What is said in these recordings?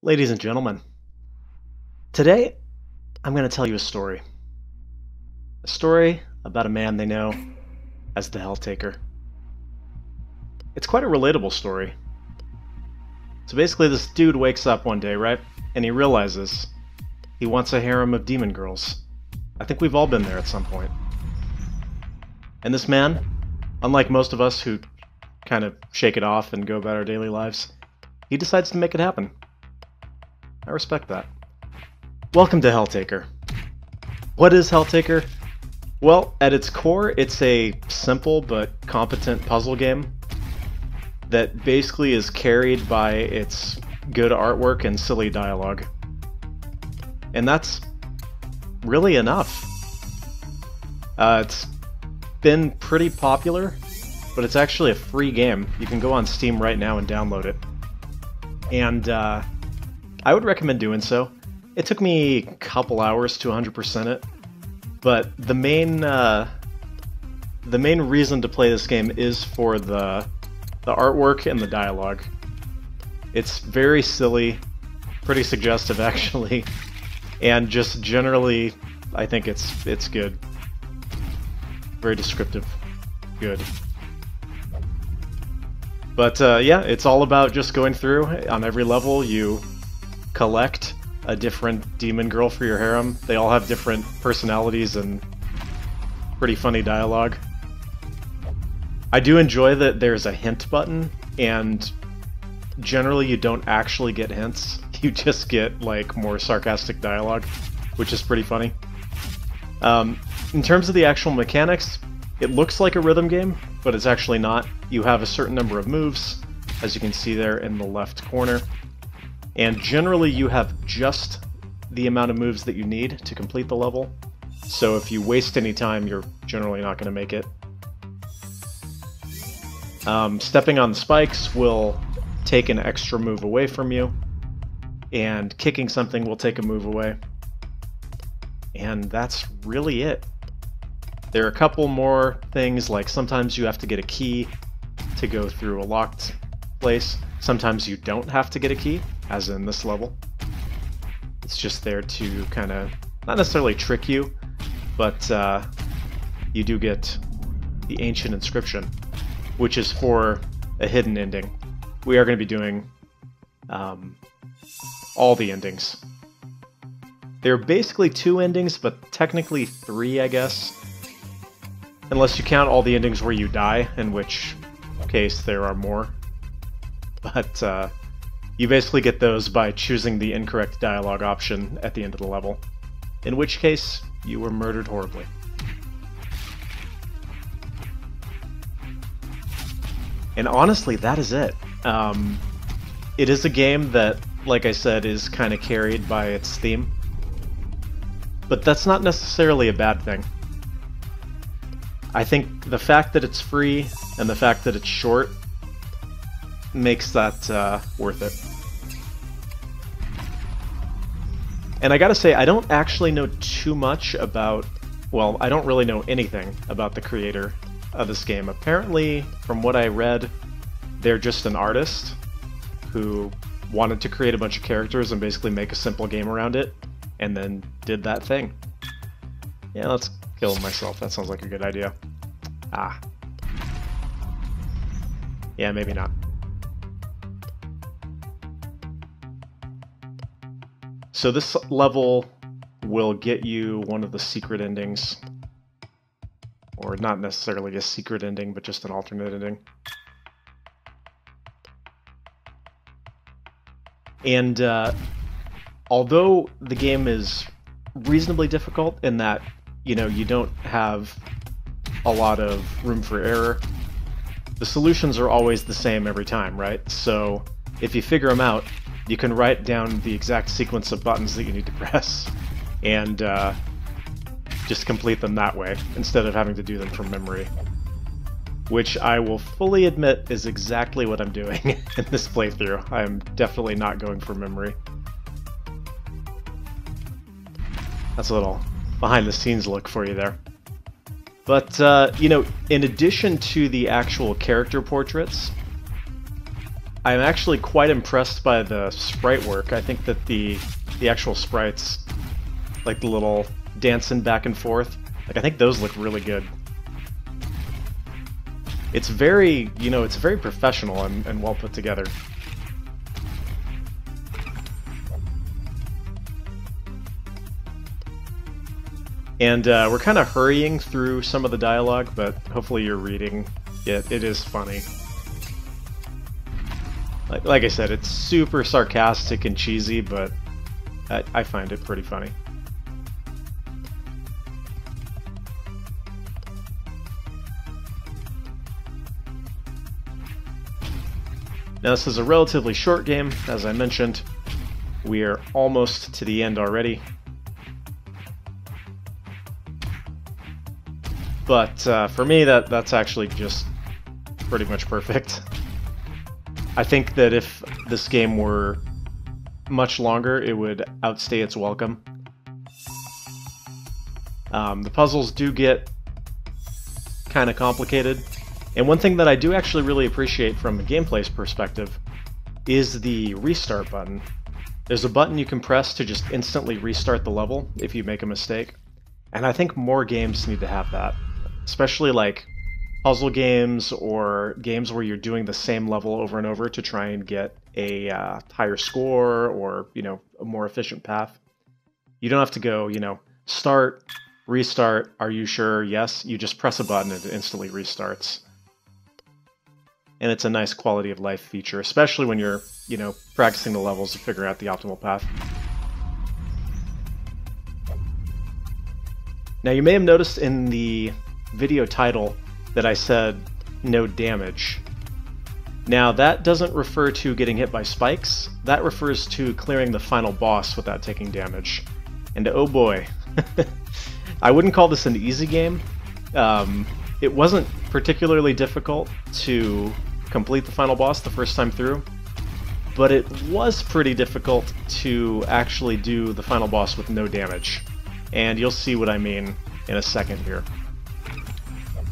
Ladies and gentlemen, today I'm going to tell you a story. A story about a man they know as the Helltaker. It's quite a relatable story. So basically this dude wakes up one day, right? And he realizes he wants a harem of demon girls. I think we've all been there at some point. And this man, unlike most of us who kind of shake it off and go about our daily lives, he decides to make it happen. I respect that. Welcome to Helltaker. What is Helltaker? Well, at its core, it's a simple but competent puzzle game that basically is carried by its good artwork and silly dialogue. And that's really enough. It's been pretty popular, but it's actually a free game. You can go on Steam right now and download it. And I would recommend doing so. It took me a couple hours to 100% it, but the main reason to play this game is for the artwork and the dialogue. It's very silly, pretty suggestive actually, and just generally, I think it's good. Very descriptive, good. But yeah, it's all about just going through. On every level, you collect a different demon girl for your harem. They all have different personalities and pretty funny dialogue. I do enjoy that there's a hint button, and generally you don't actually get hints. You just get like more sarcastic dialogue, which is pretty funny. In terms of the actual mechanics, it looks like a rhythm game, but it's actually not. You have a certain number of moves, as you can see there in the left corner. And generally you have just the amount of moves that you need to complete the level. So if you waste any time, you're generally not going to make it. Stepping on the spikes will take an extra move away from you, and kicking something will take a move away. And that's really it. There are a couple more things, like sometimes you have to get a key to go through a locked place. Sometimes you don't have to get a key, as in this level. It's just there to kind of, not necessarily trick you, but you do get the ancient inscription, which is for a hidden ending. We are going to be doing all the endings. There are basically 2 endings, but technically 3, I guess. Unless you count all the endings where you die, in which case there are more. But you basically get those by choosing the incorrect dialogue option at the end of the level, in which case you were murdered horribly. And honestly, that is it. It is a game that, like I said, is kind of carried by its theme, but that's not necessarily a bad thing. I think the fact that it's free and the fact that it's short makes that worth it. And I gotta say, I don't actually know too much about, well, I don't really know anything about the creator of this game. Apparently, from what I read, they're just an artist who wanted to create a bunch of characters and basically make a simple game around it, and then did that thing. Yeah, let's kill myself. That sounds like a good idea. Ah. Yeah, maybe not. So this level will get you one of the secret endings. Or not necessarily a secret ending, but just an alternate ending. And although the game is reasonably difficult in that, you know, you don't have a lot of room for error, the solutions are always the same every time, right? So if you figure them out, you can write down the exact sequence of buttons that you need to press and just complete them that way, instead of having to do them from memory. Which I will fully admit is exactly what I'm doing in this playthrough. I am definitely not going for memory. That's a little behind the scenes look for you there. But, you know, in addition to the actual character portraits, I'm actually quite impressed by the sprite work. I think that the actual sprites, like the little dancing back and forth, like I think those look really good. It's very, you know, it's very professional and well put together. And we're kind of hurrying through some of the dialogue, but hopefully you're reading it. It is funny. Like I said, it's super sarcastic and cheesy, but I find it pretty funny. Now this is a relatively short game, as I mentioned. We are almost to the end already. But for me, that's actually just pretty much perfect. I think that if this game were much longer, it would outstay its welcome. The puzzles do get kind of complicated, and one thing that I do actually really appreciate from a gameplay's perspective is the restart button. There's a button you can press to just instantly restart the level if you make a mistake, and I think more games need to have that, especially like puzzle games or games where you're doing the same level over and over to try and get a higher score or, you know, a more efficient path. You don't have to go, you know, start, restart, are you sure? Yes. You just press a button and it instantly restarts. And it's a nice quality of life feature, especially when you're, you know, practicing the levels to figure out the optimal path. Now you may have noticed in the video title that I said no damage. Now that doesn't refer to getting hit by spikes, that refers to clearing the final boss without taking damage. And oh boy, I wouldn't call this an easy game. It wasn't particularly difficult to complete the final boss the first time through, but it was pretty difficult to actually do the final boss with no damage. And you'll see what I mean in a second here.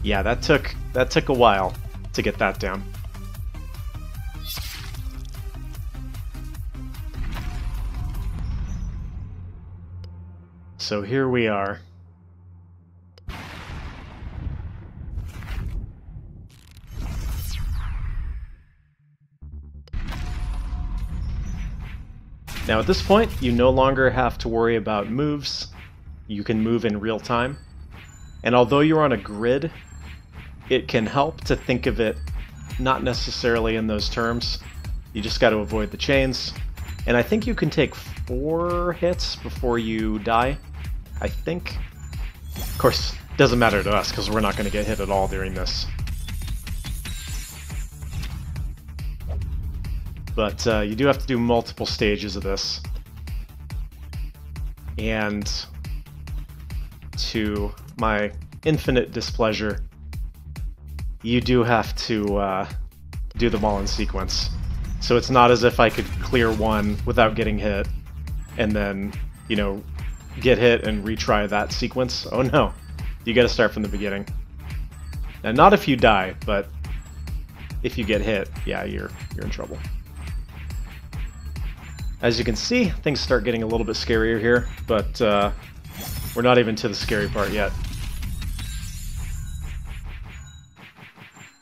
Yeah, that took a while to get that down. So here we are. Now at this point, you no longer have to worry about moves. You can move in real time. And although you're on a grid, it can help to think of it not necessarily in those terms. You just got to avoid the chains. And I think you can take 4 hits before you die, I think. Of course, it doesn't matter to us because we're not going to get hit at all during this. But you do have to do multiple stages of this. And to my infinite displeasure, you do have to do them all in sequence. So it's not as if I could clear one without getting hit, and then, you know, get hit and retry that sequence. Oh no, you gotta start from the beginning. Now, not if you die, but if you get hit, yeah, you're in trouble. As you can see, things start getting a little bit scarier here, but we're not even to the scary part yet.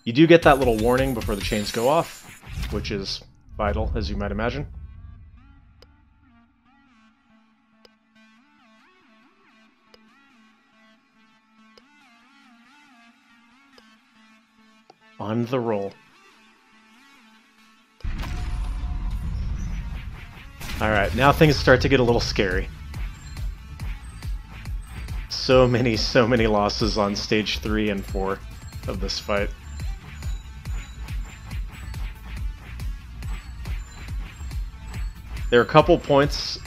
You do get that little warning before the chains go off, which is vital, as you might imagine. On the roll. Alright, now things start to get a little scary. So many losses on stage 3 and 4 of this fight. There are a couple points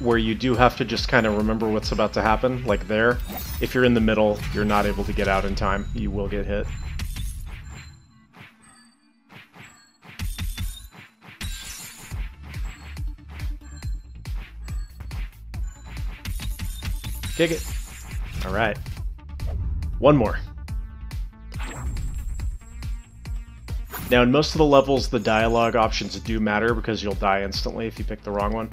where you do have to just kind of remember what's about to happen, like there. If you're in the middle, you're not able to get out in time. You will get hit. Kick it. All right. One more. Now, in most of the levels, the dialogue options do matter because you'll die instantly if you pick the wrong one.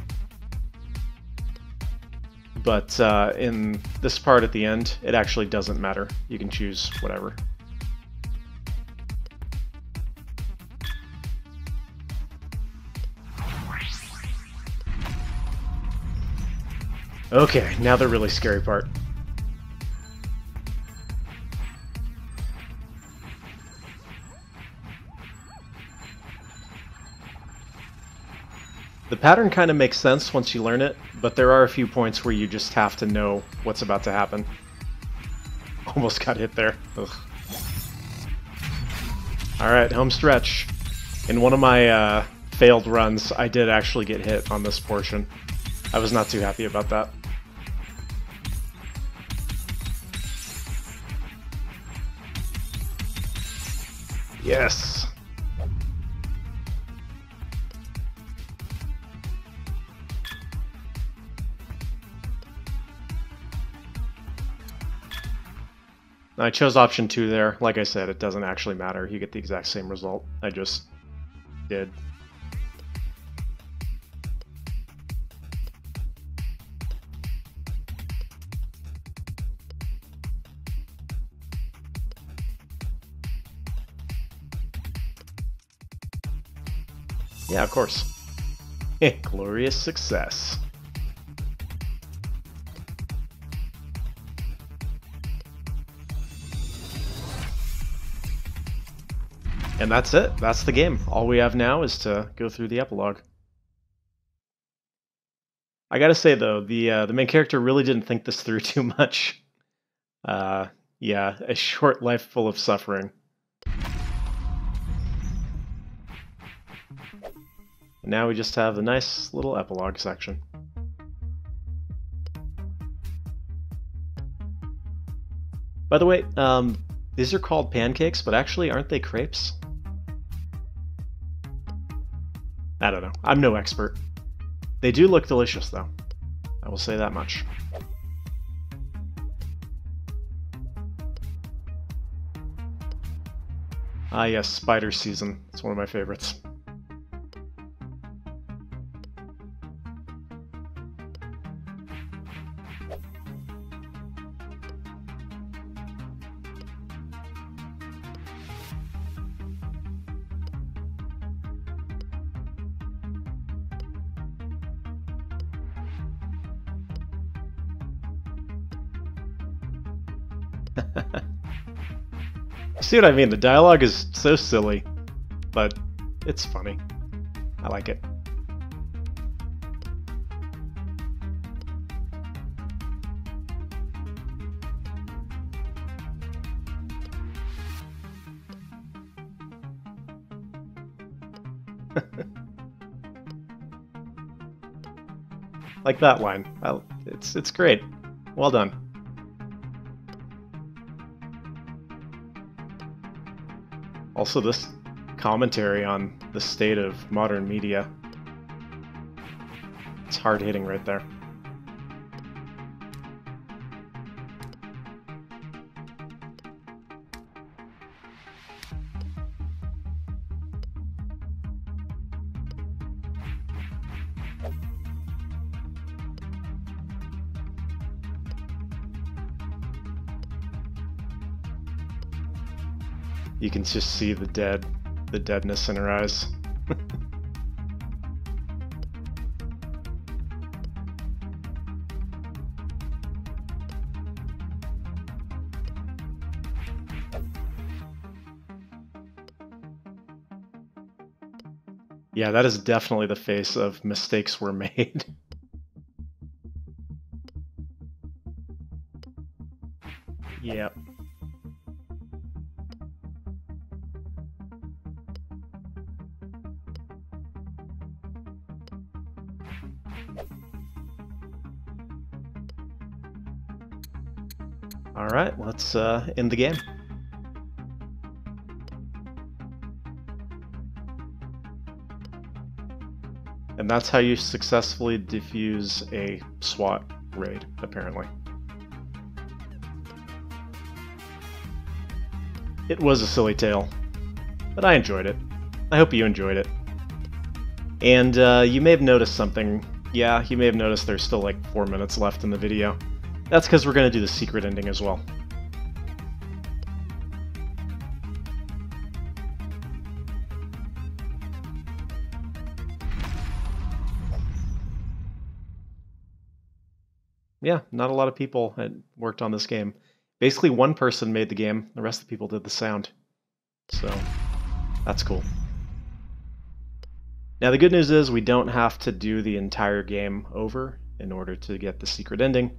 But in this part at the end, it actually doesn't matter. You can choose whatever. Okay, now the really scary part. The pattern kind of makes sense once you learn it, but there are a few points where you just have to know what's about to happen. Almost got hit there. Ugh. Alright, home stretch. In one of my failed runs, I did actually get hit on this portion. I was not too happy about that. Yes! I chose option 2 there. Like I said, it doesn't actually matter. You get the exact same result. I just did. Yeah, of course. Glorious success. And that's it. That's the game. All we have now is to go through the epilogue. I gotta say though, the main character really didn't think this through too much. Yeah, a short life full of suffering. And now we just have the nice little epilogue section. By the way, these are called pancakes, but actually aren't they crepes? I don't know. I'm no expert. They do look delicious, though. I will say that much. Ah, yes, spider season. It's one of my favorites. See what I mean? The dialogue is so silly, but it's funny. I like it. Like that line. It's great. Well done. Also, this commentary on the state of modern media. It's hard-hitting right there. You can just see the deadness in her eyes. Yeah, that is definitely the face of mistakes were made. Yep. Alright, let's end the game. And that's how you successfully defuse a SWAT raid, apparently. It was a silly tale, but I enjoyed it. I hope you enjoyed it. And you may have noticed something. Yeah, you may have noticed there's still like 4 minutes left in the video. That's because we're going to do the secret ending as well. Yeah, not a lot of people had worked on this game. Basically, one person made the game, the rest of the people did the sound. So, that's cool. Now, the good news is we don't have to do the entire game over in order to get the secret ending,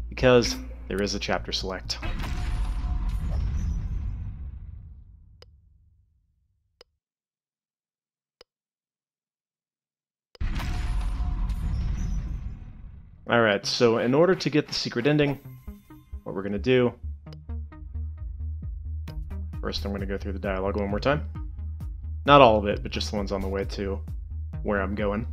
because there is a chapter select. Alright, so in order to get the secret ending, what we're going to do... First, I'm going to go through the dialogue one more time. Not all of it, but just the ones on the way to where I'm going.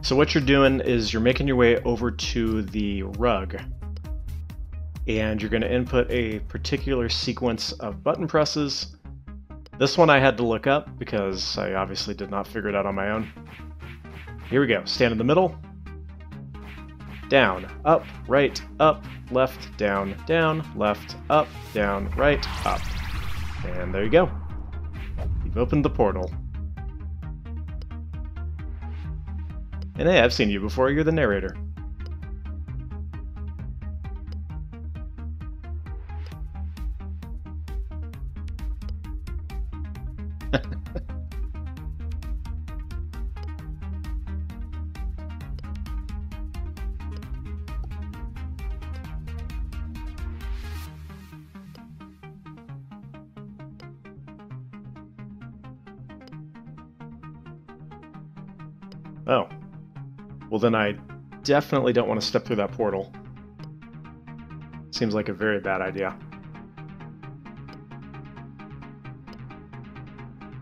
So what you're doing is you're making your way over to the rug, and you're going to input a particular sequence of button presses. This one I had to look up because I obviously did not figure it out on my own. Here we go. Stand in the middle. Down, up, right, up, left, down, left, up, down, right, up. And there you go. You've opened the portal. And hey, I've seen you before, you're the narrator. Oh. Well, then I definitely don't want to step through that portal. Seems like a very bad idea.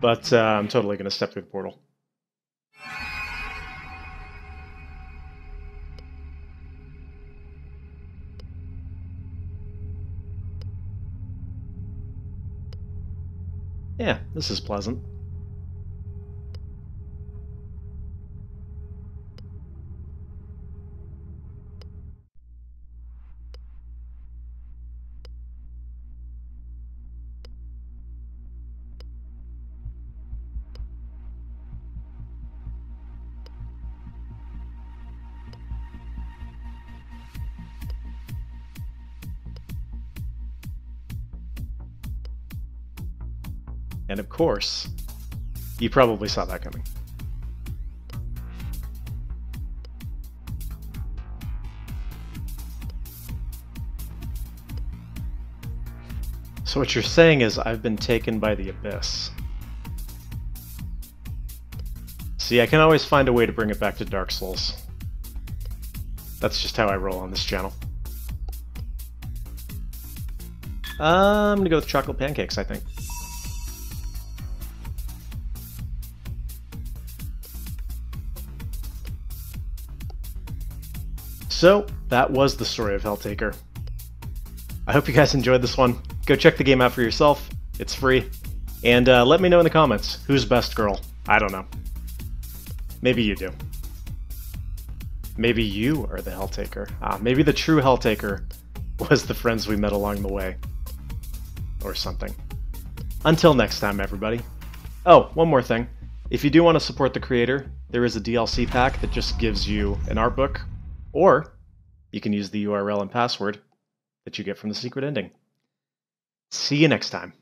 But I'm totally going to step through the portal. Yeah, this is pleasant. And of course, you probably saw that coming. So what you're saying is I've been taken by the abyss. See, I can always find a way to bring it back to Dark Souls. That's just how I roll on this channel. I'm gonna go with chocolate pancakes, I think. So, that was the story of Helltaker. I hope you guys enjoyed this one. Go check the game out for yourself. It's free. And let me know in the comments, who's best girl? I don't know. Maybe you do. Maybe you are the Helltaker. Maybe the true Helltaker was the friends we met along the way. Or something. Until next time, everybody. Oh, one more thing. If you do want to support the creator, there is a DLC pack that just gives you an art book, or you can use the URL and password that you get from the secret ending. See you next time.